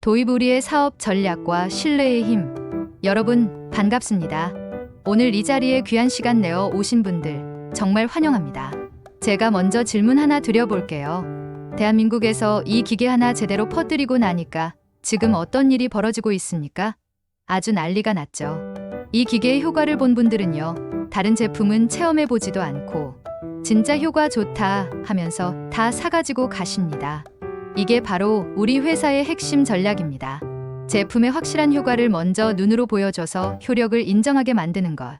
도입 우리의 사업 전략과 신뢰의 힘. 여러분, 반갑습니다. 오늘 이 자리에 귀한 시간 내어 오신 분들 정말 환영합니다. 제가 먼저 질문 하나 드려볼게요. 대한민국에서 이 기계 하나 제대로 퍼뜨리고 나니까 지금 어떤 일이 벌어지고 있습니까? 아주 난리가 났죠. 이 기계의 효과를 본 분들은요, 다른 제품은 체험해보지도 않고 진짜 효과 좋다 하면서 다 사가지고 가십니다. 이게 바로 우리 회사의 핵심 전략입니다. 제품의 확실한 효과를 먼저 눈으로 보여줘서 효력을 인정하게 만드는 것.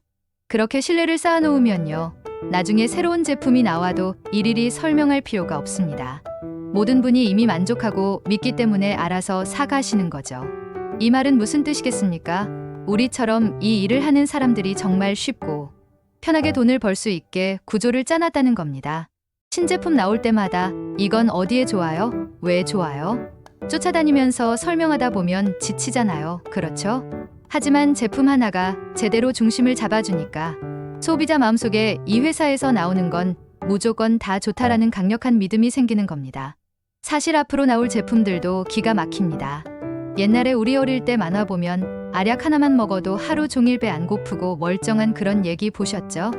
그렇게 신뢰를 쌓아놓으면요, 나중에 새로운 제품이 나와도 일일이 설명할 필요가 없습니다. 모든 분이 이미 만족하고 믿기 때문에 알아서 사가시는 거죠. 이 말은 무슨 뜻이겠습니까? 우리처럼 이 일을 하는 사람들이 정말 쉽고 편하게 돈을 벌 수 있게 구조를 짜놨다는 겁니다. 신제품 나올 때마다 이건 어디에 좋아요? 왜 좋아요? 쫓아다니면서 설명하다 보면 지치잖아요. 그렇죠? 하지만 제품 하나가 제대로 중심을 잡아주니까 소비자 마음속에 이 회사에서 나오는 건 무조건 다 좋다라는 강력한 믿음이 생기는 겁니다. 사실 앞으로 나올 제품들도 기가 막힙니다. 옛날에 우리 어릴 때 만화 보면 알약 하나만 먹어도 하루 종일 배 안 고프고 멀쩡한 그런 얘기 보셨죠?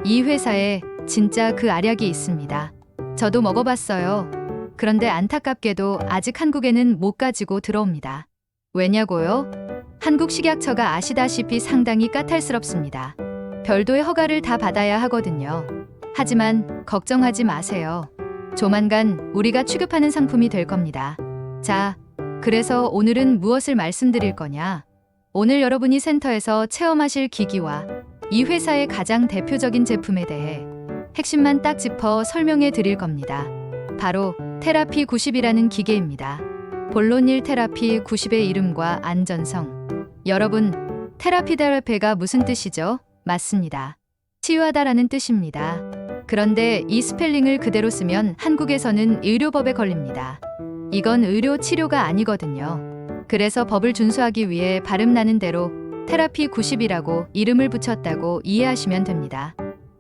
이 회사에 진짜 그 알약이 있습니다. 저도 먹어봤어요. 그런데 안타깝게도 아직 한국에는 못 가지고 들어옵니다. 왜냐고요? 한국 식약처가 아시다시피 상당히 까탈스럽습니다. 별도의 허가를 다 받아야 하거든요. 하지만 걱정하지 마세요. 조만간 우리가 취급하는 상품이 될 겁니다. 자, 그래서 오늘은 무엇을 말씀드릴 거냐? 오늘 여러분이 센터에서 체험하실 기기와 이 회사의 가장 대표적인 제품에 대해 핵심만 딱 짚어 설명해 드릴 겁니다. 바로 테라피 90이라는 기계입니다. 본론1 테라피 90의 이름과 안전성. 여러분, 테라피가 무슨 뜻이죠? 맞습니다. 치유하다라는 뜻입니다. 그런데 이 스펠링을 그대로 쓰면 한국에서는 의료법에 걸립니다. 이건 의료 치료가 아니거든요. 그래서 법을 준수하기 위해 발음 나는 대로 테라피 90이라고 이름을 붙였다고 이해하시면 됩니다.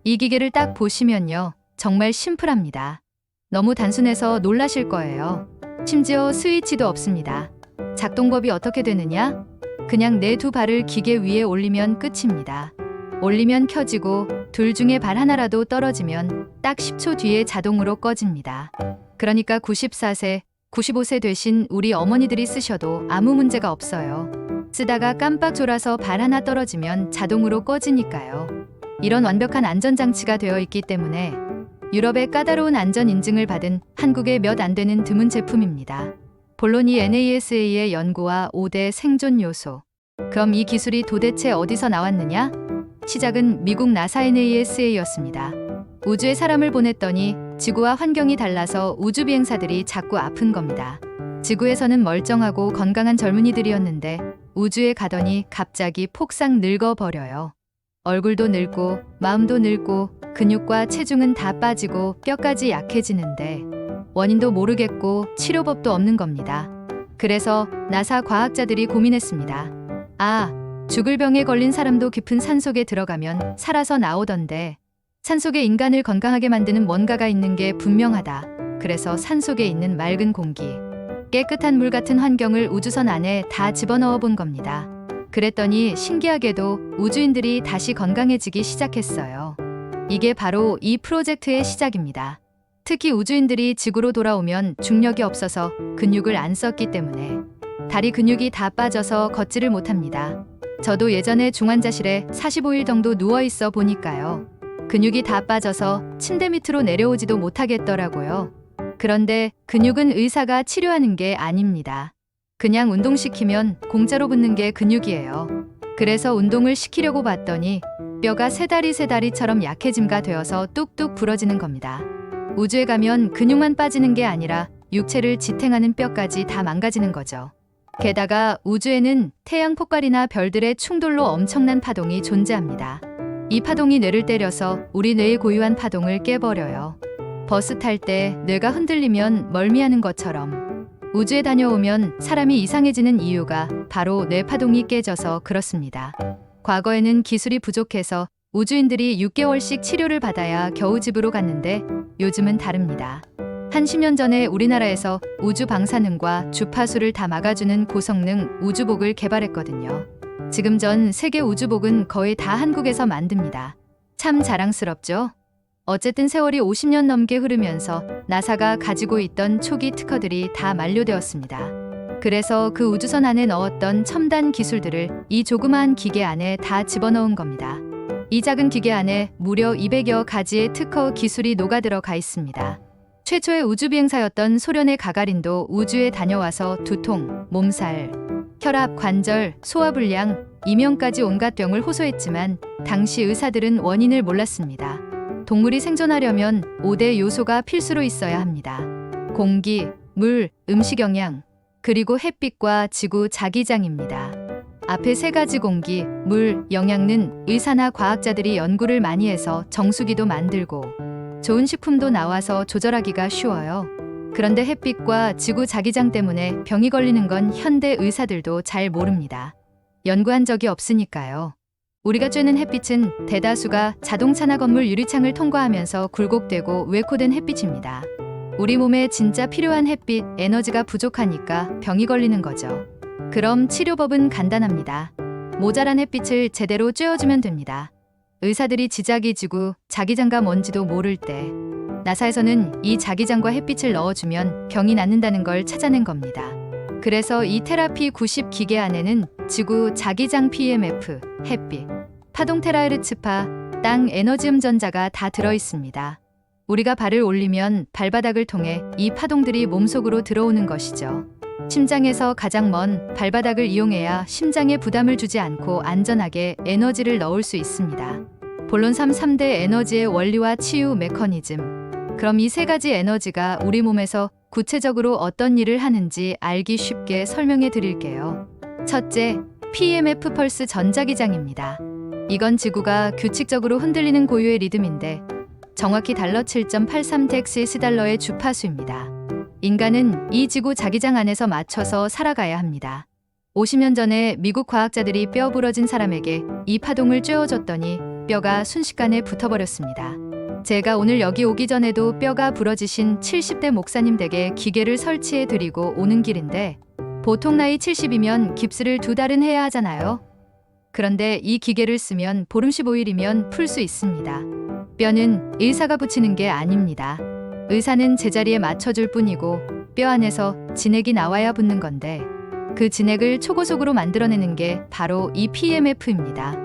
이 기계를 딱 보시면요, 정말 심플합니다. 너무 단순해서 놀라실 거예요. 심지어 스위치도 없습니다. 작동법이 어떻게 되느냐? 그냥 내 두 발을 기계 위에 올리면 끝입니다. 올리면 켜지고 둘 중에 발 하나라도 떨어지면 딱 10초 뒤에 자동으로 꺼집니다. 그러니까 94세, 95세 되신 우리 어머니들이 쓰셔도 아무 문제가 없어요. 쓰다가 깜빡 졸아서 발 하나 떨어지면 자동으로 꺼지니까요. 이런 완벽한 안전장치가 되어 있기 때문에 유럽의 까다로운 안전 인증을 받은 한국의 몇 안 되는 드문 제품입니다. 본론 이 NASA의 연구와 5대 생존 요소. 그럼 이 기술이 도대체 어디서 나왔느냐? 시작은 미국 나사 NASA였습니다. 우주에 사람을 보냈더니 지구와 환경이 달라서 우주 비행사들이 자꾸 아픈 겁니다. 지구에서는 멀쩡하고 건강한 젊은이들이었는데 우주에 가더니 갑자기 폭삭 늙어버려요. 얼굴도 늙고 마음도 늙고 근육과 체중은 다 빠지고 뼈까지 약해지는데 원인도 모르겠고 치료법도 없는 겁니다. 그래서 나사 과학자들이 고민했습니다. 죽을 병에 걸린 사람도 깊은 산속에 들어가면 살아서 나오던데 산속에 인간을 건강하게 만드는 뭔가가 있는 게 분명하다. 그래서 산속에 있는 맑은 공기, 깨끗한 물 같은 환경을 우주선 안에 다 집어넣어 본 겁니다. 그랬더니 신기하게도 우주인들이 다시 건강해지기 시작했어요. 이게 바로 이 프로젝트의 시작입니다. 특히 우주인들이 지구로 돌아오면 중력이 없어서 근육을 안 썼기 때문에 다리 근육이 다 빠져서 걷지를 못합니다. 저도 예전에 중환자실에 45일 정도 누워있어 보니까요. 근육이 다 빠져서 침대 밑으로 내려오지도 못하겠더라고요. 그런데 근육은 의사가 치료하는 게 아닙니다. 그냥 운동시키면 공짜로 붙는 게 근육이에요. 그래서 운동을 시키려고 봤더니 뼈가 세다리처럼 약해짐가 되어서 뚝뚝 부러지는 겁니다. 우주에 가면 근육만 빠지는 게 아니라 육체를 지탱하는 뼈까지 다 망가지는 거죠. 게다가 우주에는 태양 폭발이나 별들의 충돌로 엄청난 파동이 존재합니다. 이 파동이 뇌를 때려서 우리 뇌의 고유한 파동을 깨버려요. 버스 탈 때 뇌가 흔들리면 멀미하는 것처럼 우주에 다녀오면 사람이 이상해지는 이유가 바로 뇌 파동이 깨져서 그렇습니다. 과거에는 기술이 부족해서 우주인들이 6개월씩 치료를 받아야 겨우 집으로 갔는데 요즘은 다릅니다. 한 10년 전에 우리나라에서 우주 방사능과 주파수를 다 막아주는 고성능 우주복을 개발했거든요. 지금 전 세계 우주복은 거의 다 한국에서 만듭니다. 참 자랑스럽죠? 어쨌든 세월이 50년 넘게 흐르면서 나사가 가지고 있던 초기 특허들이 다 만료되었습니다. 그래서 그 우주선 안에 넣었던 첨단 기술들을 이 조그마한 기계 안에 다 집어넣은 겁니다. 이 작은 기계 안에 무려 200여 가지의 특허 기술이 녹아들어가 있습니다. 최초의 우주비행사였던 소련의 가가린도 우주에 다녀와서 두통, 몸살, 혈압, 관절, 소화불량, 이명까지 온갖 병을 호소했지만 당시 의사들은 원인을 몰랐습니다. 동물이 생존하려면 5대 요소가 필수로 있어야 합니다. 공기, 물, 음식 영양, 그리고 햇빛과 지구 자기장입니다. 앞에 세 가지 공기, 물, 영양은 의사나 과학자들이 연구를 많이 해서 정수기도 만들고 좋은 식품도 나와서 조절하기가 쉬워요. 그런데 햇빛과 지구 자기장 때문에 병이 걸리는 건 현대 의사들도 잘 모릅니다. 연구한 적이 없으니까요. 우리가 쬐는 햇빛은 대다수가 자동차나 건물 유리창을 통과하면서 굴곡되고 왜곡된 햇빛입니다. 우리 몸에 진짜 필요한 햇빛, 에너지가 부족하니까 병이 걸리는 거죠. 그럼 치료법은 간단합니다. 모자란 햇빛을 제대로 쬐어주면 됩니다. 의사들이 지작이 지고 자기장과 뭔지도 모를 때 나사에서는 이 자기장과 햇빛을 넣어주면 병이 낫는다는 걸 찾아낸 겁니다. 그래서 이 테라피 90 기계 안에는 지구 자기장 PMF, 햇빛, 파동 테라헤르츠파, 땅 에너지음 전자가 다 들어있습니다. 우리가 발을 올리면 발바닥을 통해 이 파동들이 몸속으로 들어오는 것이죠. 심장에서 가장 먼 발바닥을 이용해야 심장에 부담을 주지 않고 안전하게 에너지를 넣을 수 있습니다. 본론 3대 에너지의 원리와 치유 메커니즘. 그럼 이 세 가지 에너지가 우리 몸에서 구체적으로 어떤 일을 하는지 알기 쉽게 설명해 드릴게요. 첫째, PMF 펄스 전자기장입니다. 이건 지구가 규칙적으로 흔들리는 고유의 리듬인데 정확히 달러 7.83텍스달러의 주파수입니다. 인간은 이 지구 자기장 안에서 맞춰서 살아가야 합니다. 50년 전에 미국 과학자들이 뼈 부러진 사람에게 이 파동을 쬐어줬더니 뼈가 순식간에 붙어버렸습니다. 제가 오늘 여기 오기 전에도 뼈가 부러지신 70대 목사님 댁에 기계를 설치해 드리고 오는 길인데 보통 나이 70이면 깁스를 2달은 해야 하잖아요. 그런데 이 기계를 쓰면 보름 15일이면 풀 수 있습니다. 뼈는 의사가 붙이는 게 아닙니다. 의사는 제자리에 맞춰줄 뿐이고 뼈 안에서 진액이 나와야 붙는 건데 그 진액을 초고속으로 만들어내는 게 바로 이 PMF입니다.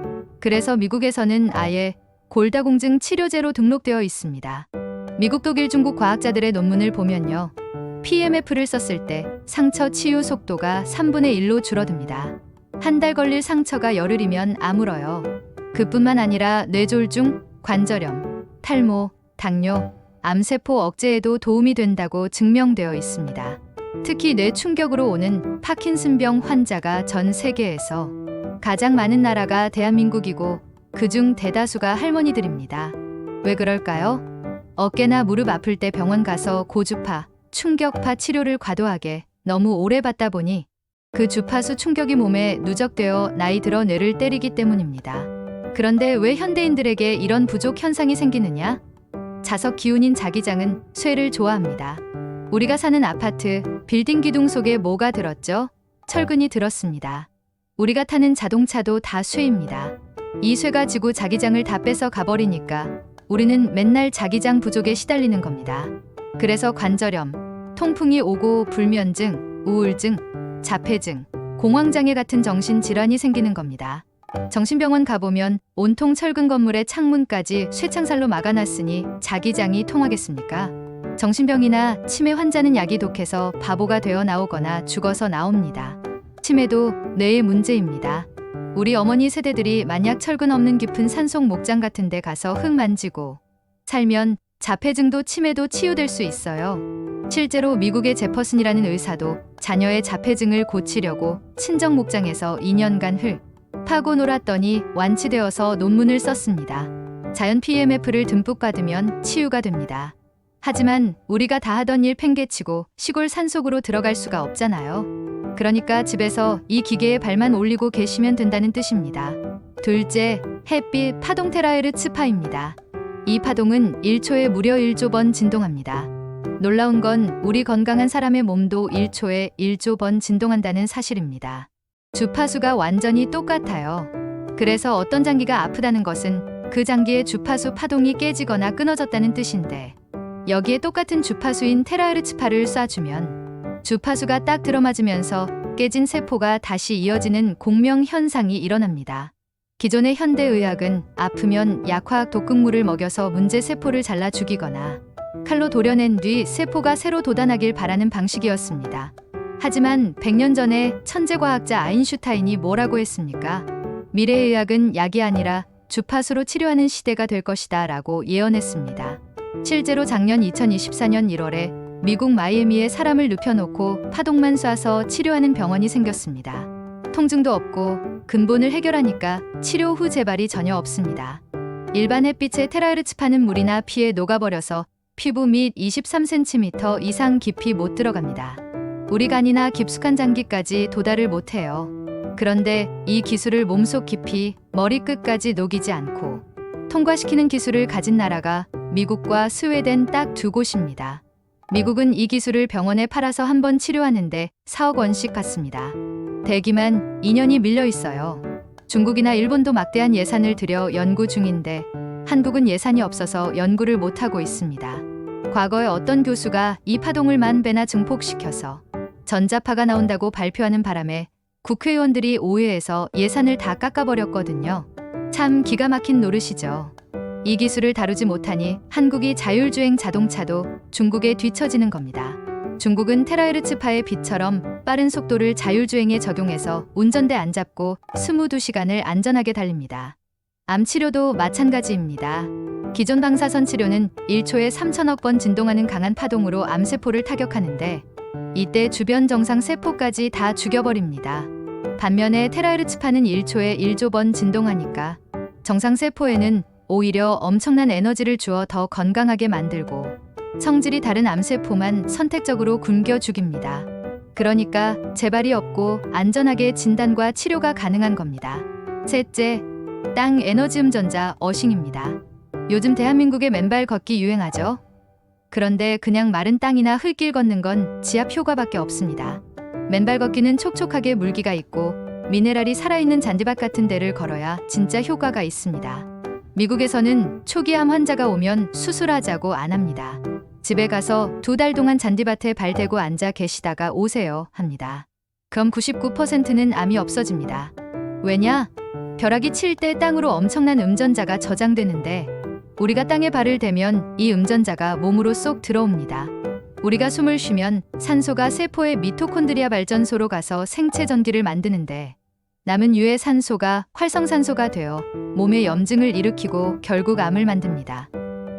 그래서 미국에서는 아예 골다공증 치료제로 등록되어 있습니다. 미국, 독일, 중국 과학자들의 논문을 보면요. PMF를 썼을 때 상처 치유 속도가 3분의 1로 줄어듭니다. 한 달 걸릴 상처가 열흘이면 아물어요. 그뿐만 아니라 뇌졸중, 관절염, 탈모, 당뇨, 암세포 억제에도 도움이 된다고 증명되어 있습니다. 특히 뇌 충격으로 오는 파킨슨병 환자가 전 세계에서 가장 많은 나라가 대한민국이고 그중 대다수가 할머니들입니다. 왜 그럴까요? 어깨나 무릎 아플 때 병원 가서 고주파, 충격파 치료를 과도하게 너무 오래 받다 보니 그 주파수 충격이 몸에 누적되어 나이 들어 뇌를 때리기 때문입니다. 그런데 왜 현대인들에게 이런 부족 현상이 생기느냐? 자석 기운인 자기장은 쇠를 좋아합니다. 우리가 사는 아파트, 빌딩 기둥 속에 뭐가 들었죠? 철근이 들었습니다. 우리가 타는 자동차도 다 쇠입니다. 이 쇠가 지구 자기장을 다 뺏어 가버리니까 우리는 맨날 자기장 부족에 시달리는 겁니다. 그래서 관절염, 통풍이 오고 불면증, 우울증, 자폐증, 공황장애 같은 정신질환이 생기는 겁니다. 정신병원 가보면 온통 철근 건물의 창문까지 쇠창살로 막아놨으니 자기장이 통하겠습니까? 정신병이나 치매 환자는 약이 독해서 바보가 되어 나오거나 죽어서 나옵니다. 치매도 뇌의 문제입니다. 우리 어머니 세대들이 만약 철근 없는 깊은 산속 목장 같은 데 가서 흙 만지고 살면 자폐증도 치매도 치유될 수 있어요. 실제로 미국의 제퍼슨이라는 의사도 자녀의 자폐증을 고치려고 친정 목장에서 2년간 흙 파고 놀았더니 완치되어서 논문을 썼습니다. 자연 PMF를 듬뿍 받으면 치유가 됩니다. 하지만 우리가 다 하던 일 팽개치고 시골 산속으로 들어갈 수가 없잖아요. 그러니까 집에서 이 기계에 발만 올리고 계시면 된다는 뜻입니다. 둘째, 햇빛 파동 테라헤르츠파입니다. 이 파동은 1초에 무려 1조 번 진동합니다. 놀라운 건 우리 건강한 사람의 몸도 1초에 1조 번 진동한다는 사실입니다. 주파수가 완전히 똑같아요. 그래서 어떤 장기가 아프다는 것은 그 장기의 주파수 파동이 깨지거나 끊어졌다는 뜻인데, 여기에 똑같은 주파수인 테라헤르츠파를 쏴주면 주파수가 딱 들어맞으면서 깨진 세포가 다시 이어지는 공명 현상이 일어납니다. 기존의 현대의학은 아프면 약화학 독극물을 먹여서 문제 세포를 잘라 죽이거나 칼로 도려낸 뒤 세포가 새로 돋아나길 바라는 방식이었습니다. 하지만 100년 전에 천재과학자 아인슈타인이 뭐라고 했습니까? 미래의 의학은 약이 아니라 주파수로 치료하는 시대가 될 것이다 라고 예언했습니다. 실제로 작년 2024년 1월에 미국 마이애미에 사람을 눕혀놓고 파동만 쏴서 치료하는 병원이 생겼습니다. 통증도 없고 근본을 해결하니까 치료 후 재발이 전혀 없습니다. 일반 햇빛에 테라헤르츠파는 물이나 피에 녹아버려서 피부 및 23cm 이상 깊이 못 들어갑니다. 우리 간이나 깊숙한 장기까지 도달을 못해요. 그런데 이 기술을 몸속 깊이 머리끝까지 녹이지 않고 통과시키는 기술을 가진 나라가 미국과 스웨덴 딱 두 곳입니다. 미국은 이 기술을 병원에 팔아서 한 번 치료하는데 4억 원씩 받습니다. 대기만 2년이 밀려 있어요. 중국이나 일본도 막대한 예산을 들여 연구 중인데 한국은 예산이 없어서 연구를 못하고 있습니다. 과거에 어떤 교수가 이 파동을 만 배나 증폭시켜서 전자파가 나온다고 발표하는 바람에 국회의원들이 오해해서 예산을 다 깎아버렸거든요. 참 기가 막힌 노릇이죠. 이 기술을 다루지 못하니 한국이 자율주행 자동차도 중국에 뒤처지는 겁니다. 중국은 테라헤르츠파의 빛처럼 빠른 속도를 자율주행에 적용해서 운전대 안 잡고 22시간을 안전하게 달립니다. 암 치료도 마찬가지입니다. 기존 방사선 치료는 1초에 3천억 번 진동하는 강한 파동으로 암세포를 타격하는데 이때 주변 정상 세포까지 다 죽여버립니다. 반면에 테라헤르츠파는 1초에 1조 번 진동하니까 정상 세포에는 오히려 엄청난 에너지를 주어 더 건강하게 만들고 성질이 다른 암세포만 선택적으로 굶겨 죽입니다. 그러니까 재발이 없고 안전하게 진단과 치료가 가능한 겁니다. 셋째, 땅 에너지 음전자 어싱입니다. 요즘 대한민국의 맨발 걷기 유행하죠? 그런데 그냥 마른 땅이나 흙길 걷는 건 지압 효과밖에 없습니다. 맨발 걷기는 촉촉하게 물기가 있고 미네랄이 살아있는 잔디밭 같은 데를 걸어야 진짜 효과가 있습니다. 미국에서는 초기암 환자가 오면 수술하자고 안 합니다. 집에 가서 2달 동안 잔디밭에 발 대고 앉아 계시다가 오세요 합니다. 그럼 99%는 암이 없어집니다. 왜냐? 벼락이 칠 때 땅으로 엄청난 음전자가 저장되는데 우리가 땅에 발을 대면 이 음전자가 몸으로 쏙 들어옵니다. 우리가 숨을 쉬면 산소가 세포의 미토콘드리아 발전소로 가서 생체 전기를 만드는데 남은 유해 산소가 활성산소가 되어 몸에 염증을 일으키고 결국 암을 만듭니다.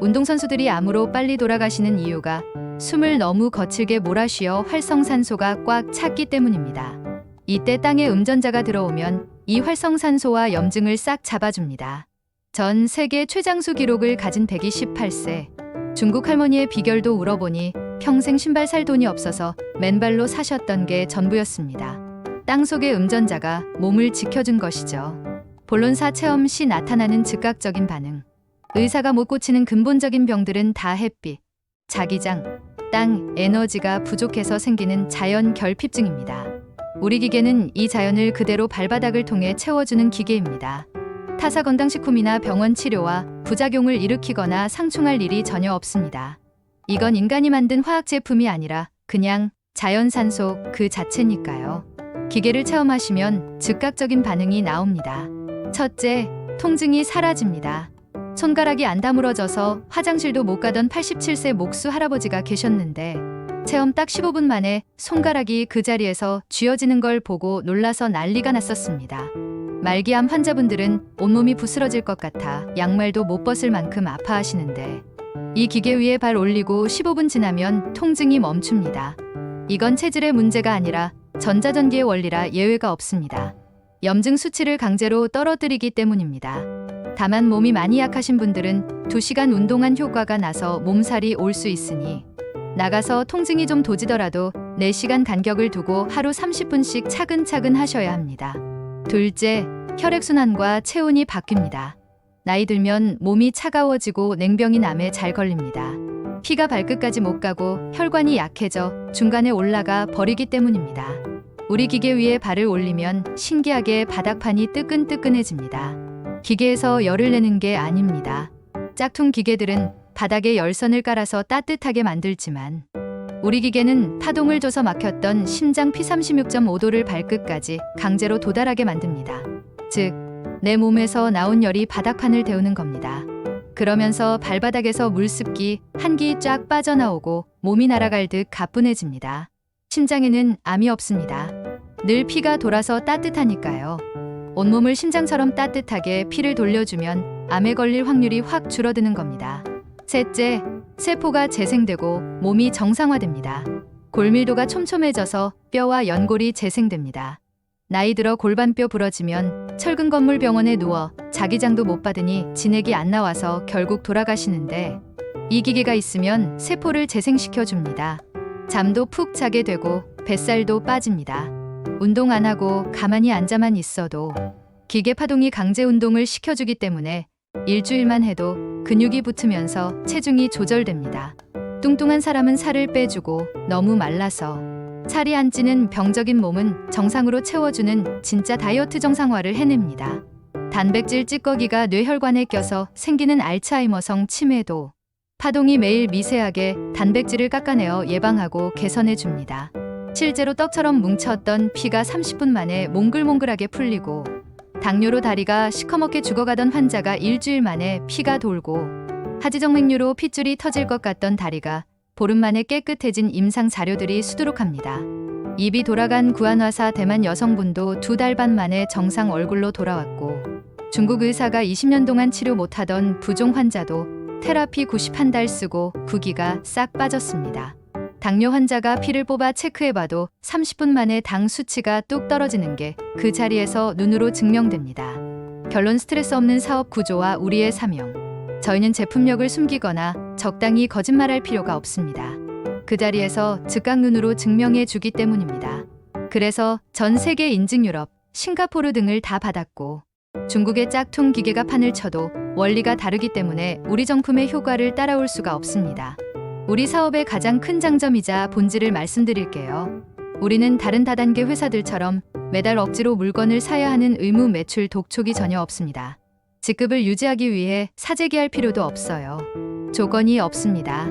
운동선수들이 암으로 빨리 돌아가시는 이유가 숨을 너무 거칠게 몰아쉬어 활성산소가 꽉 찼기 때문입니다. 이때 땅에 음전자가 들어오면 이 활성산소와 염증을 싹 잡아줍니다. 전 세계 최장수 기록을 가진 128세 중국 할머니의 비결도 울어보니 평생 신발 살 돈이 없어서 맨발로 사셨던 게 전부였습니다. 땅속의 음전자가 몸을 지켜준 것이죠. 본론사 체험 시 나타나는 즉각적인 반응. 의사가 못 고치는 근본적인 병들은 다 햇빛, 자기장, 땅, 에너지가 부족해서 생기는 자연 결핍증입니다. 우리 기계는 이 자연을 그대로 발바닥을 통해 채워주는 기계입니다. 타사 건강식품이나 병원 치료와 부작용을 일으키거나 상충할 일이 전혀 없습니다. 이건 인간이 만든 화학 제품이 아니라 그냥 자연산소 그 자체니까요. 기계를 체험하시면 즉각적인 반응이 나옵니다. 첫째, 통증이 사라집니다. 손가락이 안 다물어져서 화장실도 못 가던 87세 목수 할아버지가 계셨는데 체험 딱 15분 만에 손가락이 그 자리에서 쥐어지는 걸 보고 놀라서 난리가 났었습니다. 말기암 환자분들은 온몸이 부스러질 것 같아 양말도 못 벗을 만큼 아파하시는데 이 기계 위에 발 올리고 15분 지나면 통증이 멈춥니다. 이건 체질의 문제가 아니라 전자전기의 원리라 예외가 없습니다. 염증 수치를 강제로 떨어뜨리기 때문입니다. 다만 몸이 많이 약하신 분들은 2시간 운동한 효과가 나서 몸살이 올 수 있으니 나가서 통증이 좀 도지더라도 4시간 간격을 두고 하루 30분씩 차근차근 하셔야 합니다. 둘째, 혈액순환과 체온이 바뀝니다. 나이 들면 몸이 차가워지고 냉병인 암에 잘 걸립니다. 피가 발끝까지 못 가고 혈관이 약해져 중간에 올라가 버리기 때문입니다. 우리 기계 위에 발을 올리면 신기하게 바닥판이 뜨끈뜨끈해집니다. 기계에서 열을 내는 게 아닙니다. 짝퉁 기계들은 바닥에 열선을 깔아서 따뜻하게 만들지만 우리 기계는 파동을 줘서 막혔던 심장 P36.5도를 발끝까지 강제로 도달하게 만듭니다. 즉, 내 몸에서 나온 열이 바닥판을 데우는 겁니다. 그러면서 발바닥에서 물습기, 한기 쫙 빠져나오고 몸이 날아갈 듯 가뿐해집니다. 심장에는 암이 없습니다. 늘 피가 돌아서 따뜻하니까요. 온몸을 심장처럼 따뜻하게 피를 돌려주면 암에 걸릴 확률이 확 줄어드는 겁니다. 셋째, 세포가 재생되고 몸이 정상화됩니다. 골밀도가 촘촘해져서 뼈와 연골이 재생됩니다. 나이 들어 골반뼈 부러지면 철근 건물 병원에 누워 자기장도 못 받으니 진액이 안 나와서 결국 돌아가시는데 이 기계가 있으면 세포를 재생시켜 줍니다. 잠도 푹 자게 되고 뱃살도 빠집니다. 운동 안 하고 가만히 앉아만 있어도 기계 파동이 강제 운동을 시켜주기 때문에 일주일만 해도 근육이 붙으면서 체중이 조절됩니다. 뚱뚱한 사람은 살을 빼주고 너무 말라서 살이 안 찌는 병적인 몸은 정상으로 채워주는 진짜 다이어트 정상화를 해냅니다. 단백질 찌꺼기가 뇌혈관에 껴서 생기는 알츠하이머성 치매도 파동이 매일 미세하게 단백질을 깎아내어 예방하고 개선해 줍니다. 실제로 떡처럼 뭉쳤던 피가 30분 만에 몽글몽글하게 풀리고 당뇨로 다리가 시커멓게 죽어가던 환자가 일주일 만에 피가 돌고 하지정맥류로 핏줄이 터질 것 같던 다리가 보름 만에 깨끗해진 임상 자료들이 수두룩합니다. 입이 돌아간 구안화사 대만 여성분도 2달 반 만에 정상 얼굴로 돌아왔고 중국 의사가 20년 동안 치료 못하던 부종 환자도 테라피 91달 쓰고 구기가 싹 빠졌습니다. 당뇨 환자가 피를 뽑아 체크해봐도 30분 만에 당 수치가 뚝 떨어지는 게 그 자리에서 눈으로 증명됩니다. 결론, 스트레스 없는 사업 구조와 우리의 사명. 저희는 제품력을 숨기거나 적당히 거짓말할 필요가 없습니다. 그 자리에서 즉각 눈으로 증명해 주기 때문입니다. 그래서 전 세계 인증 유럽, 싱가포르 등을 다 받았고 중국의 짝퉁 기계가 판을 쳐도 원리가 다르기 때문에 우리 정품의 효과를 따라올 수가 없습니다. 우리 사업의 가장 큰 장점이자 본질을 말씀드릴게요. 우리는 다른 다단계 회사들처럼 매달 억지로 물건을 사야 하는 의무 매출 독촉이 전혀 없습니다. 직급을 유지하기 위해 사재기할 필요도 없어요. 조건이 없습니다.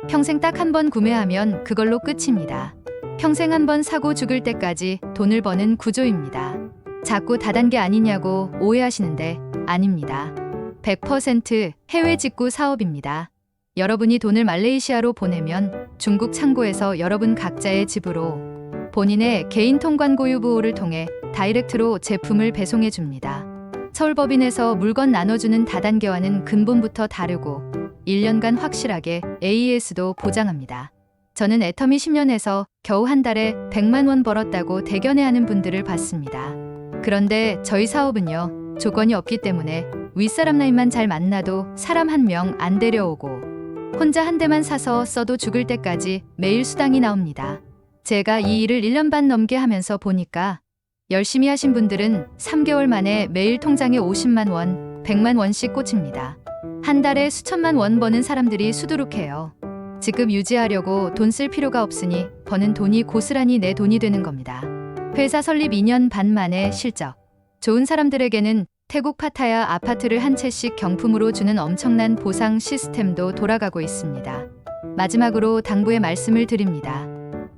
평생 딱 한 번 구매하면 그걸로 끝입니다. 평생 한 번 사고 죽을 때까지 돈을 버는 구조입니다. 자꾸 다단계 아니냐고 오해하시는데 아닙니다. 100% 해외 직구 사업입니다. 여러분이 돈을 말레이시아로 보내면 중국 창고에서 여러분 각자의 집으로 본인의 개인 통관 고유 보호를 통해 다이렉트로 제품을 배송해 줍니다. 서울법인에서 물건 나눠주는 다단계와는 근본부터 다르고 1년간 확실하게 AES도 보장합니다. 저는 애터미 10년에서 겨우 한 달에 100만 원 벌었다고 대견해하는 분들을 봤습니다. 그런데 저희 사업은요, 조건이 없기 때문에 윗사람 라인만 잘 만나도 사람 한 명 안 데려오고 혼자 한 대만 사서 써도 죽을 때까지 매일 수당이 나옵니다. 제가 이 일을 1년 반 넘게 하면서 보니까 열심히 하신 분들은 3개월 만에 매일 통장에 50만 원, 100만 원씩 꽂힙니다. 한 달에 수천만 원 버는 사람들이 수두룩해요. 직급 유지하려고 돈 쓸 필요가 없으니 버는 돈이 고스란히 내 돈이 되는 겁니다. 회사 설립 2년 반 만에 실적 좋은 사람들에게는 태국 파타야 아파트를 한 채씩 경품으로 주는 엄청난 보상 시스템도 돌아가고 있습니다. 마지막으로 당부의 말씀을 드립니다.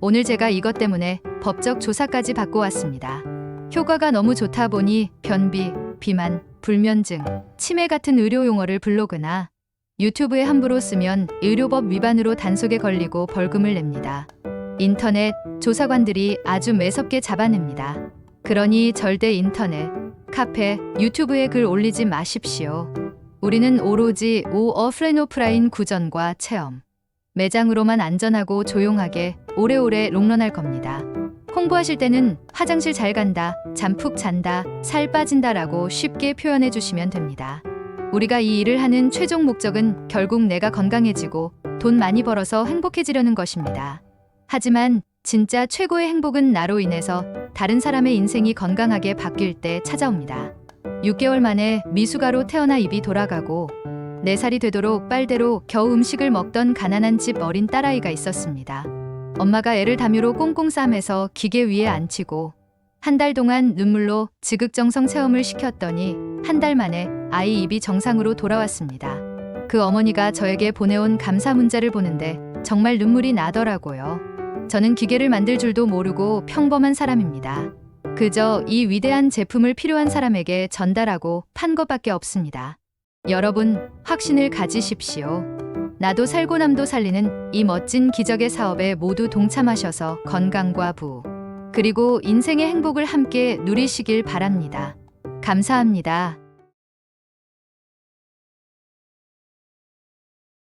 오늘 제가 이것 때문에 법적 조사까지 받고 왔습니다. 효과가 너무 좋다 보니 변비, 비만, 불면증, 치매 같은 의료 용어를 블로그나 유튜브에 함부로 쓰면 의료법 위반으로 단속에 걸리고 벌금을 냅니다. 인터넷 조사관들이 아주 매섭게 잡아냅니다. 그러니 절대 인터넷, 카페, 유튜브에 글 올리지 마십시오. 우리는 오로지 오프라인 오프라인 구전과 체험, 매장으로만 안전하고 조용하게 오래오래 롱런할 겁니다. 홍보하실 때는 화장실 잘 간다, 잠 푹 잔다, 살 빠진다라고 쉽게 표현해 주시면 됩니다. 우리가 이 일을 하는 최종 목적은 결국 내가 건강해지고 돈 많이 벌어서 행복해지려는 것입니다. 하지만 진짜 최고의 행복은 나로 인해서 다른 사람의 인생이 건강하게 바뀔 때 찾아옵니다. 6개월 만에 미숙아로 태어나 입이 돌아가고 4살이 되도록 빨대로 겨우 음식을 먹던 가난한 집 어린 딸아이가 있었습니다. 엄마가 애를 담요로 꽁꽁 싸매서 기계 위에 앉히고 한 달 동안 눈물로 지극정성 체험을 시켰더니 한 달 만에 아이 입이 정상으로 돌아왔습니다. 그 어머니가 저에게 보내온 감사 문자를 보는데 정말 눈물이 나더라고요. 저는 기계를 만들 줄도 모르고 평범한 사람입니다. 그저 이 위대한 제품을 필요한 사람에게 전달하고 판 것밖에 없습니다. 여러분, 확신을 가지십시오. 나도 살고 남도 살리는 이 멋진 기적의 사업에 모두 동참하셔서 건강과 부, 그리고 인생의 행복을 함께 누리시길 바랍니다. 감사합니다.